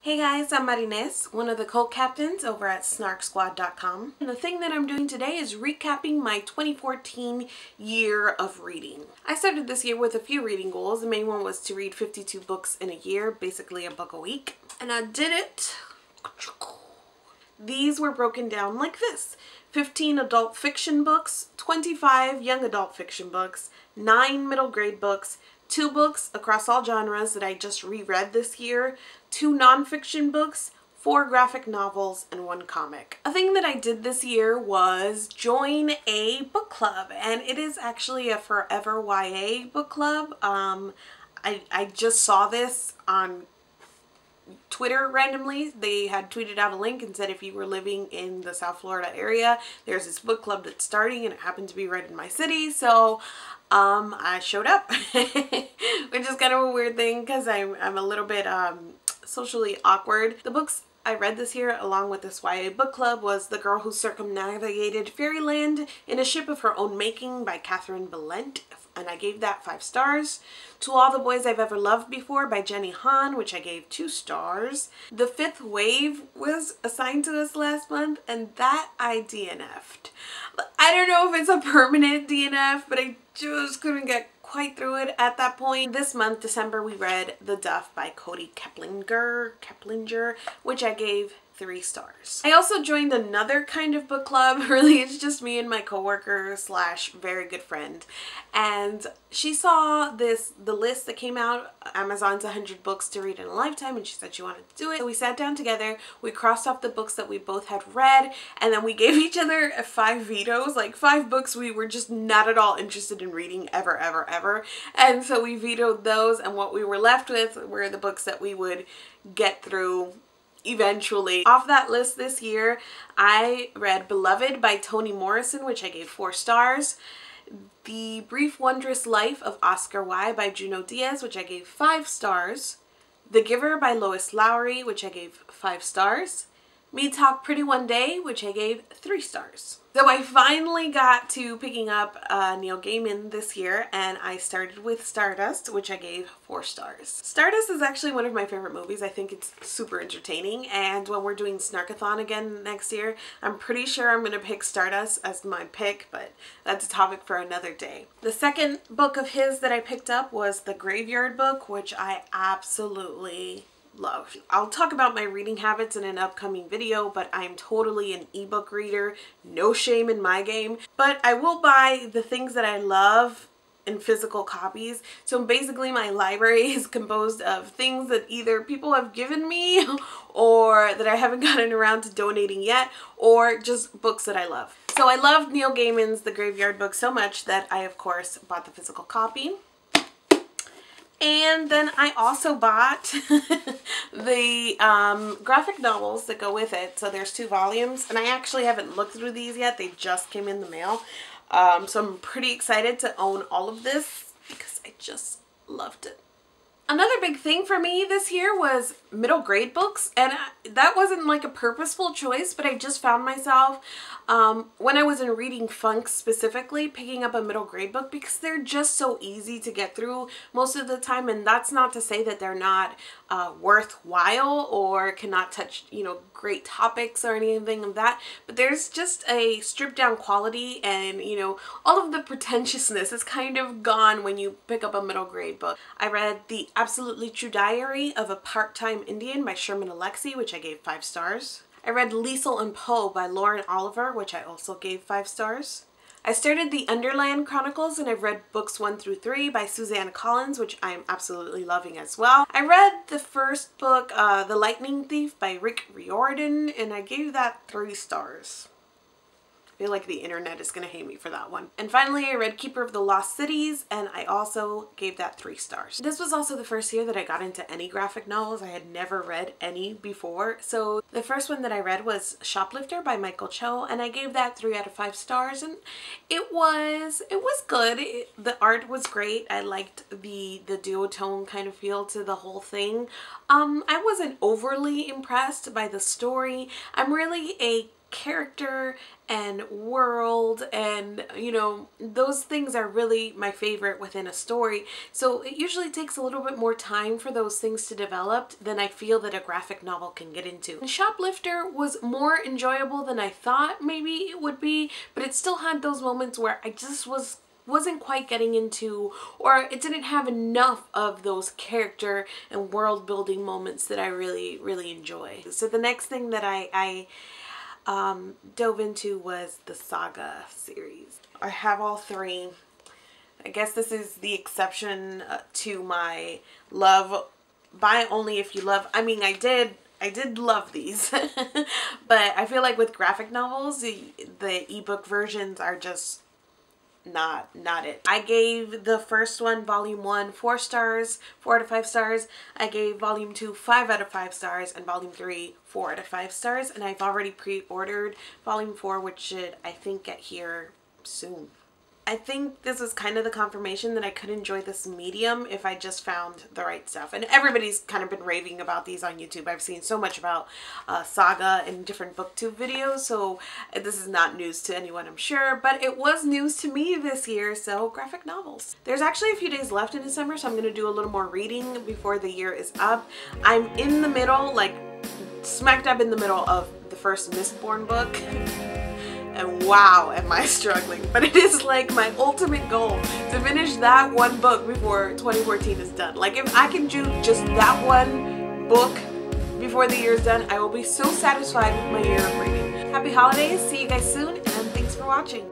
Hey guys, I'm Marines, one of the co-captains over at SnarkSquad.com. And the thing that I'm doing today is recapping my 2014 year of reading. I started this year with a few reading goals. The main one was to read 52 books in a year, basically a book a week. And I did it. These were broken down like this: 15 adult fiction books, 25 young adult fiction books, 9 middle grade books, 2 books across all genres that I just reread this year, 2 nonfiction books, 4 graphic novels, and 1 comic. A thing that I did this year was join a book club, and it is actually a forever YA book club. I just saw this on Twitter randomly. They had tweeted out a link and said if you were living in the South Florida area, there's this book club that's starting, and it happened to be right in my city, so I showed up, which is kind of a weird thing because I'm a little bit socially awkward. The books I read this year along with this YA book club was The Girl Who Circumnavigated Fairyland in a Ship of Her Own Making by Catherine Bellent, and I gave that 5 stars. To All the Boys I've Ever Loved Before by Jenny Han, which I gave 2 stars. The Fifth Wave was assigned to us last month, and that I DNF'd. I don't know if it's a permanent DNF, but I just couldn't get quite through it at that point. This month, December, we read The Duff by Cody Keplinger, which I gave 3 stars. I also joined another kind of book club. Really, it's just me and my coworker slash very good friend, and she saw the list that came out, Amazon's 100 books to read in a lifetime, and she said she wanted to do it. So we sat down together, we crossed off the books that we both had read, and then we gave each other 5 vetoes, like 5 books we were just not at all interested in reading ever. And so we vetoed those, and what we were left with were the books that we would get through eventually. Off that list this year, I read Beloved by Toni Morrison, which I gave 4 stars. The Brief Wondrous Life of Oscar Wilde by Junot Diaz, which I gave 5 stars. The Giver by Lois Lowry, which I gave 5 stars. Me Talk Pretty One Day, which I gave 3 stars. So I finally got to picking up Neil Gaiman this year, and I started with Stardust, which I gave 4 stars. Stardust is actually one of my favorite movies. I think it's super entertaining, and when we're doing Snarkathon again next year, I'm pretty sure I'm going to pick Stardust as my pick, but that's a topic for another day. The second book of his that I picked up was The Graveyard Book, which I absolutely love. I'll talk about my reading habits in an upcoming video, but I'm totally an ebook reader. No shame in my game. But I will buy the things that I love in physical copies. So basically my library is composed of things that either people have given me or that I haven't gotten around to donating yet, or just books that I love. So I love Neil Gaiman's The Graveyard Book so much that I of course bought the physical copy. And then I also bought the graphic novels that go with it. So there's 2 volumes, and I actually haven't looked through these yet. They just came in the mail. So I'm pretty excited to own all of this because I just loved it. Another big thing for me this year was middle grade books, and that wasn't like a purposeful choice, but I just found myself when I was in reading funk specifically picking up a middle grade book because they're just so easy to get through most of the time. And that's not to say that they're not worthwhile or cannot touch, you know, great topics or anything of that, but there's just a stripped down quality, and you know, all of the pretentiousness is kind of gone when you pick up a middle grade book. I read The Absolutely True Diary of a Part-Time Indian by Sherman Alexie, which I gave 5 stars. I read Liesel and Poe by Lauren Oliver, which I also gave 5 stars. I started The Underland Chronicles, and I've read books 1 through 3 by Suzanne Collins, which I'm absolutely loving as well. I read the first book, The Lightning Thief by Rick Riordan, and I gave that 3 stars. I feel like the internet is going to hate me for that one. And finally, I read Keeper of the Lost Cities, and I also gave that 3 stars. This was also the first year that I got into any graphic novels. I had never read any before. So the first one that I read was Shoplifter by Michael Cho, and I gave that 3 out of 5 stars, and it was good. The art was great. I liked the duotone kind of feel to the whole thing. I wasn't overly impressed by the story. I'm really a character and world, and you know, those things are really my favorite within a story. So it usually takes a little bit more time for those things to develop than I feel that a graphic novel can get into. And Shoplifter was more enjoyable than I thought maybe it would be, but it still had those moments where I just wasn't quite getting into, or it didn't have enough of those character and world building moments that I really enjoy. So the next thing that I dove into was the Saga series. I have all three. I guess this is the exception to my love. Buy only if you love. I mean, I did love these, but I feel like with graphic novels, the ebook versions are just not it. I gave the first one, volume 1, 4 stars, 4 out of 5 stars. I gave volume 2 5 out of 5 stars, and volume 3 4 out of 5 stars. And I've already pre-ordered volume 4, which should, I think, get here soon. I think this is kind of the confirmation that I could enjoy this medium if I just found the right stuff. And everybody's kind of been raving about these on YouTube. I've seen so much about Saga in different booktube videos, so this is not news to anyone, I'm sure, but it was news to me this year. So graphic novels. There's actually a few days left in December, so I'm going to do a little more reading before the year is up. I'm in the middle, like smack dab in the middle of the first Mistborn book. And wow, am I struggling. But it is like my ultimate goal to finish that one book before 2014 is done. Like if I can do just that one book before the year is done, I will be so satisfied with my year of reading. Happy holidays, see you guys soon, and thanks for watching.